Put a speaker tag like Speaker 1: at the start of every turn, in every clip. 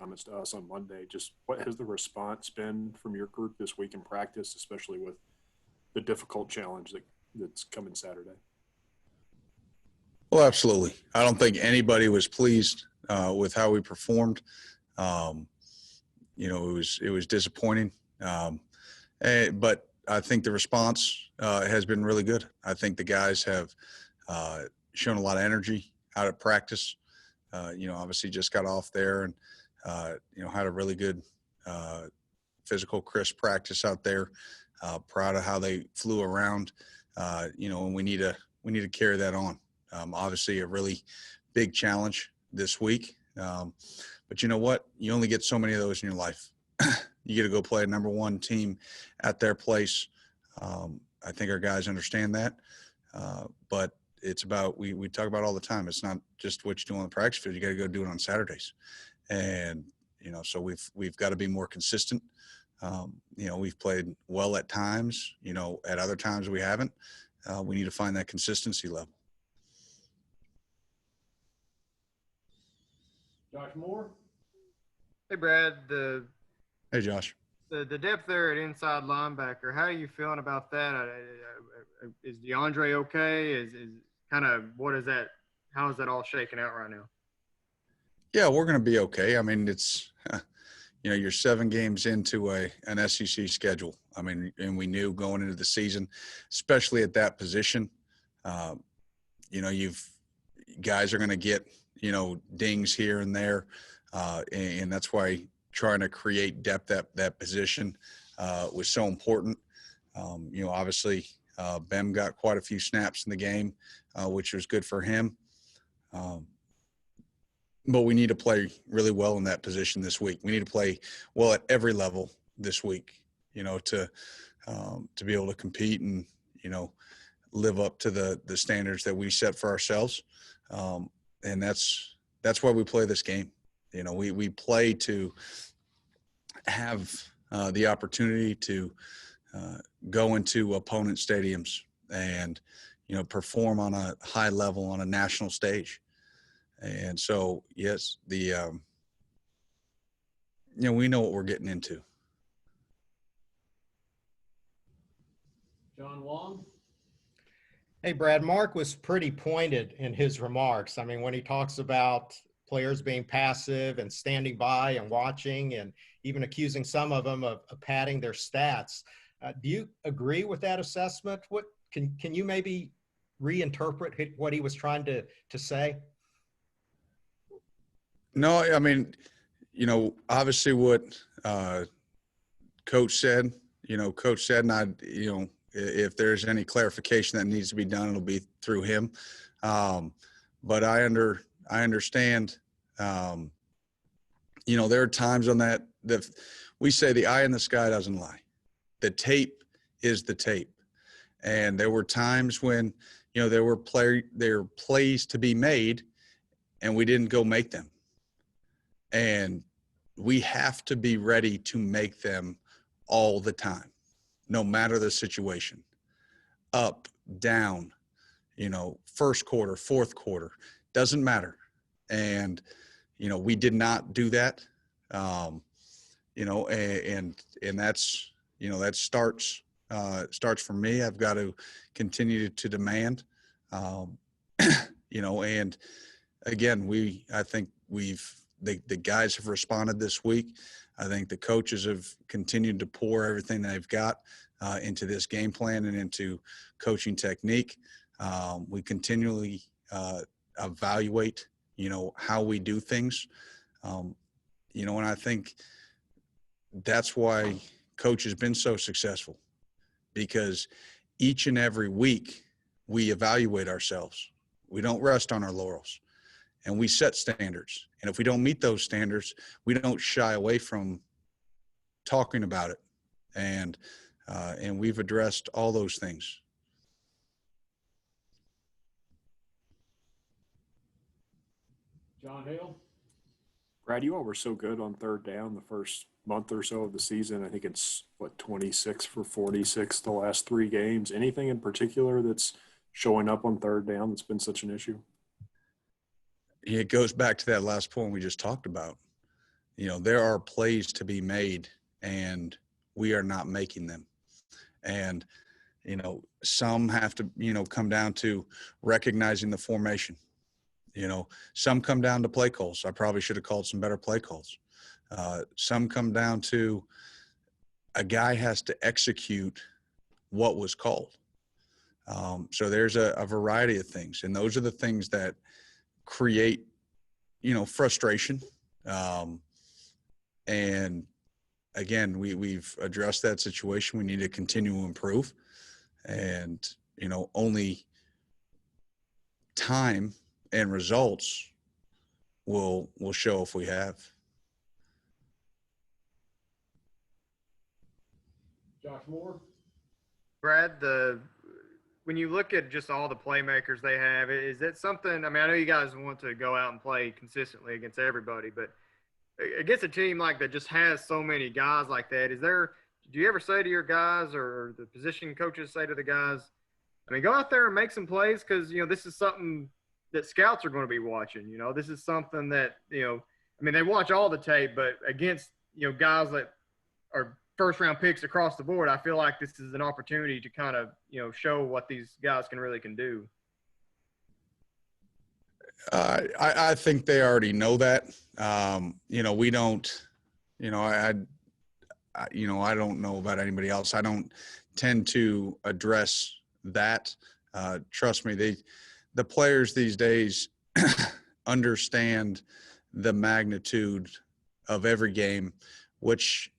Speaker 1: comments to us on Monday. Just what has the response been from your group this week in practice, especially with the difficult challenge that's coming Saturday?
Speaker 2: Well, absolutely. I don't think anybody was pleased with how we performed. It was disappointing, but I think the response has been really good. I think the guys have shown a lot of energy out at practice. Obviously just got off there and had a really good physical, crisp practice out there. Proud of how they flew around. And we need to carry that on. Obviously a really big challenge this week. But you know what? You only get so many of those in your life. You get to go play a number one team at their place. I think our guys understand that. But it's about, we talk about all the time. It's not just what you do on the practice field. You got to go do it on Saturdays. And, so we've got to be more consistent. We've played well at times, at other times we haven't. We need to find that consistency level.
Speaker 3: Josh Moore.
Speaker 4: Hey, Brad.
Speaker 2: Hey, Josh.
Speaker 4: The depth there at inside linebacker, how are you feeling about that? Is DeAndre okay? Is kind of what is that? How is that all shaking out right now?
Speaker 2: Yeah, we're going to be okay. I mean, it's you're 7 games into an SEC schedule. I mean, and we knew going into the season, especially at that position, guys are going to get dings here and there, and that's why trying to create depth at that position was so important. Obviously, Bem got quite a few snaps in the game, which was good for him. But we need to play really well in that position this week. We need to play well at every level this week, to be able to compete and, live up to the standards that we set for ourselves. And that's why we play this game. We play to have the opportunity to go into opponent stadiums and, perform on a high level on a national stage. And so, yes, we know what we're getting into.
Speaker 3: John Long.
Speaker 5: Hey, Brad, Mark was pretty pointed in his remarks. I mean, when he talks about players being passive and standing by and watching and even accusing some of them of padding their stats. Do you agree with that assessment? What can you maybe reinterpret what he was trying to say?
Speaker 2: No, I mean, obviously what Coach said, and I, if there's any clarification that needs to be done, it'll be through him. But I understand, there are times on that we say the eye in the sky doesn't lie. The tape is the tape. And there were times when, there were plays to be made and we didn't go make them. And we have to be ready to make them all the time, no matter the situation. Up, down, first quarter, fourth quarter, doesn't matter. And, we did not do that. And that's, that starts for me. I've got to continue to demand, and again, I think the guys have responded this week. I think the coaches have continued to pour everything they've got into this game plan and into coaching technique. We continually evaluate, how we do things. And I think that's why Coach has been so successful, because each and every week we evaluate ourselves. We don't rest on our laurels. And we set standards. And if we don't meet those standards, we don't shy away from talking about it. And we've addressed all those things.
Speaker 3: John Hale.
Speaker 1: Brad, you all were so good on third down the first month or so of the season. I think it's 26 for 46 the last 3 games. Anything in particular that's showing up on third down that's been such an issue?
Speaker 2: It goes back to that last point we just talked about. there are plays to be made, and we are not making them. And, some have to, come down to recognizing the formation. Some come down to play calls. I probably should have called some better play calls. Some come down to a guy has to execute what was called. So there's a variety of things, and those are the things that create, frustration. And again, we've addressed that situation. We need to continue to improve, and, only time and results will show if we have.
Speaker 1: Josh Moore.
Speaker 4: Brad, when you look at just all the playmakers they have, is that something? I mean, I know you guys want to go out and play consistently against everybody, but against a team like that just has so many guys like that, do you ever say to your guys, or the position coaches say to the guys, I mean, go out there and make some plays, because, this is something that scouts are going to be watching. This is something that, I mean, they watch all the tape, but against, guys that are first-round picks across the board, I feel like this is an opportunity to kind of, show what these guys can do.
Speaker 2: I think they already know that. We don't, I don't know about anybody else. I don't tend to address that. Trust me, the players these days understand the magnitude of every game, which,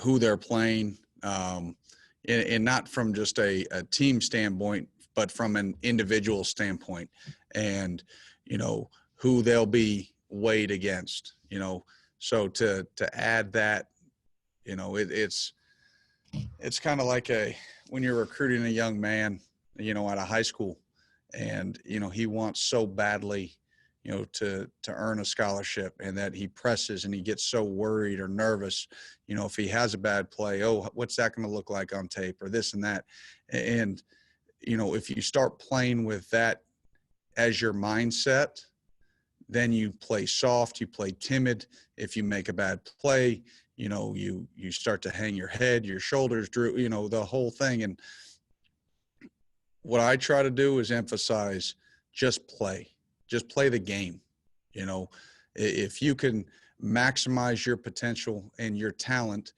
Speaker 2: who they're playing, and not from just a team standpoint, but from an individual standpoint, and, who they'll be weighed against, so to add that, it's kind of like when you're recruiting a young man, out of high school, and, he wants so badly, to earn a scholarship, and that he presses and he gets so worried or nervous, if he has a bad play, what's that going to look like on tape, or this and that. And, if you start playing with that as your mindset, then you play soft, you play timid. If you make a bad play, you start to hang your head, your shoulders droop, the whole thing. And what I try to do is emphasize just play the game. If you can maximize your potential and your talent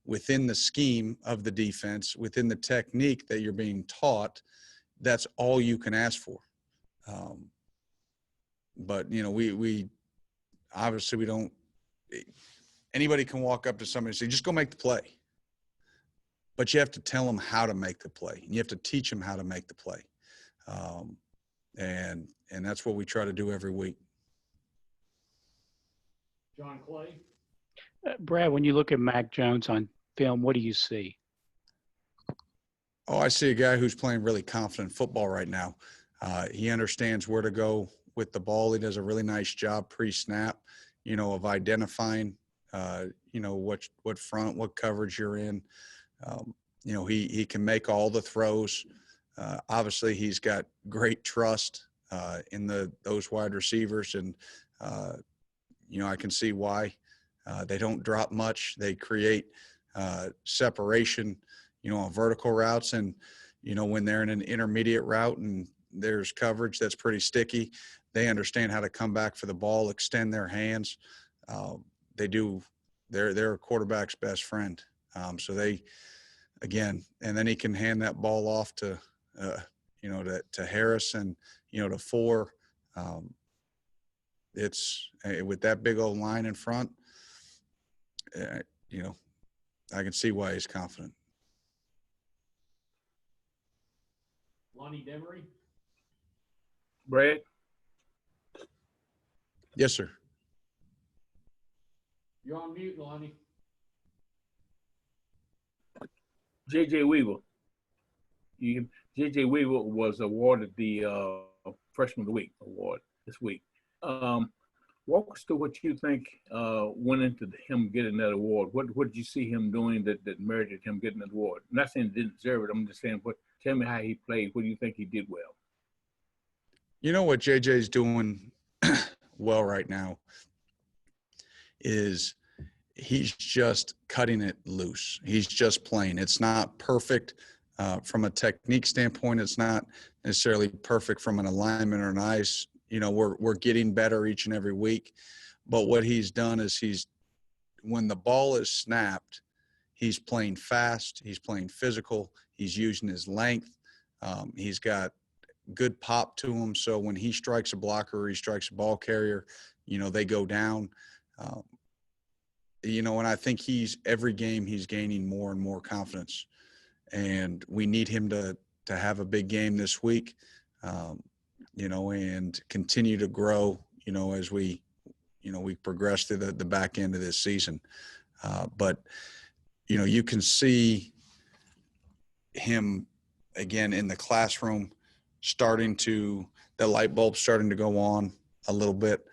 Speaker 2: within the scheme of the defense, within the technique that you're being taught, that's all you can ask for. But, we obviously we don't – anybody can walk up to somebody and say, just go make the play. But you have to tell them how to make the play. And you have to teach them how to make the play. And that's what we try to do every week.
Speaker 1: John Clay.
Speaker 3: Brad, when you look at Mac Jones on film, what do you see?
Speaker 2: Oh, I see a guy who's playing really confident football right now. He understands where to go with the ball. He does a really nice job pre-snap, of identifying, what front, what coverage you're in. He can make all the throws. Obviously, he's got great trust in those wide receivers, and I can see why. They don't drop much. They create separation, on vertical routes, and when they're in an intermediate route and there's coverage that's pretty sticky, they understand how to come back for the ball, extend their hands. They do. They're a quarterback's best friend. So they, again, and then he can hand that ball off to Harris and, to Four. It's with that big old line in front, I can see why he's confident.
Speaker 1: Lonnie Demery.
Speaker 6: Brad?
Speaker 2: Yes, sir.
Speaker 1: You're on mute, Lonnie.
Speaker 6: J.J. Weaver. J.J. Weaver was awarded the Freshman of the Week award this week. Walk us through what you think went into him getting that award. What did you see him doing that merited him getting that award? I'm not saying he didn't deserve it. I'm just saying, tell me how he played. What do you think he did well?
Speaker 2: You know what JJ's doing well right now is he's just cutting it loose. He's just playing. It's not perfect from a technique standpoint. It's not necessarily perfect from an alignment or an eyes. We're getting better each and every week. But what he's done is when the ball is snapped, he's playing fast. He's playing physical. He's using his length. He's got good pop to him. So when he strikes a blocker or he strikes a ball carrier, they go down. And I think every game he's gaining more and more confidence. And we need him to have a big game this week, and continue to grow, as we progress through the back end of this season. But you can see him again in the classroom the light bulb starting to go on a little bit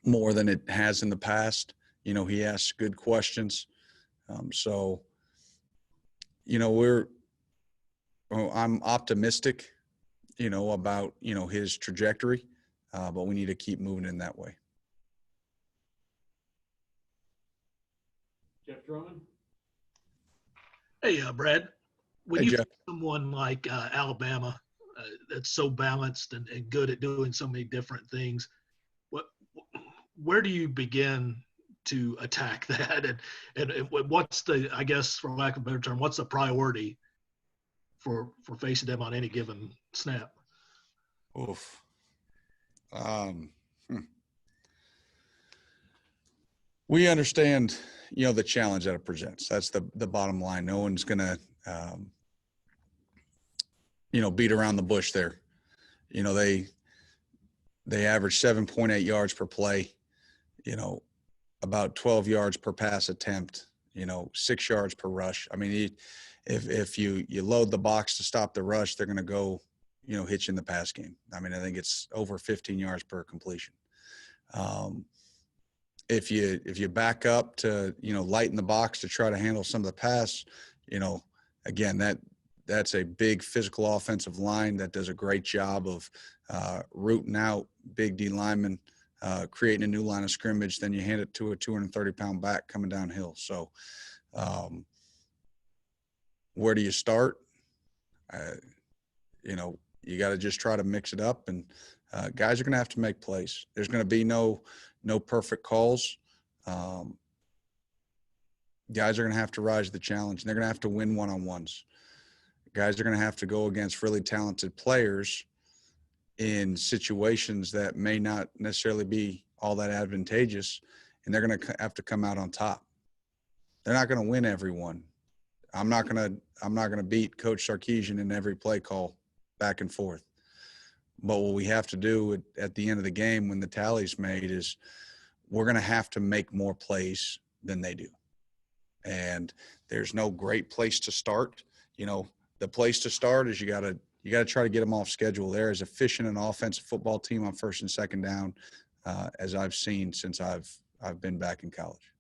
Speaker 2: more than it has in the past. He asks good questions. I'm optimistic, about, his trajectory, but we need to keep moving in that way.
Speaker 1: Jeff Drummond.
Speaker 7: Hey, Brad, when
Speaker 2: Hey,
Speaker 7: you
Speaker 2: Jeff.
Speaker 7: have someone like Alabama that's so balanced and good at doing so many different things, where do you begin to attack that? And what's I guess, for lack of a better term, what's the priority for facing them on any given snap?
Speaker 2: Oof. We understand, the challenge that it presents. That's the bottom line. No one's going to, beat around the bush there. They average 7.8 yards per play, about 12 yards per pass attempt, 6 yards per rush. I mean, if you load the box to stop the rush, they're going to go, hit you in the pass game. I mean, I think it's over 15 yards per completion. If you back up to, lighten the box to try to handle some of the pass, again, that's a big physical offensive line that does a great job of rooting out big D linemen, creating a new line of scrimmage. Then you hand it to a 230-pound back coming downhill. So where do you start? You got to just try to mix it up, and guys are going to have to make plays. There's going to be no perfect calls. Guys are going to have to rise to the challenge, and they're going to have to win one-on-ones. Guys are going to have to go against really talented players in situations that may not necessarily be all that advantageous, and they're going to have to come out on top. They're not going to win every one. I'm not going to beat Coach Sarkisian in every play call back and forth. But what we have to do at the end of the game when the tally's made is we're going to have to make more plays than they do. And there's no great place to start. The place to start is you got to try to get them off schedule. They're as efficient an offensive football team on first and second down as I've seen since I've been back in college.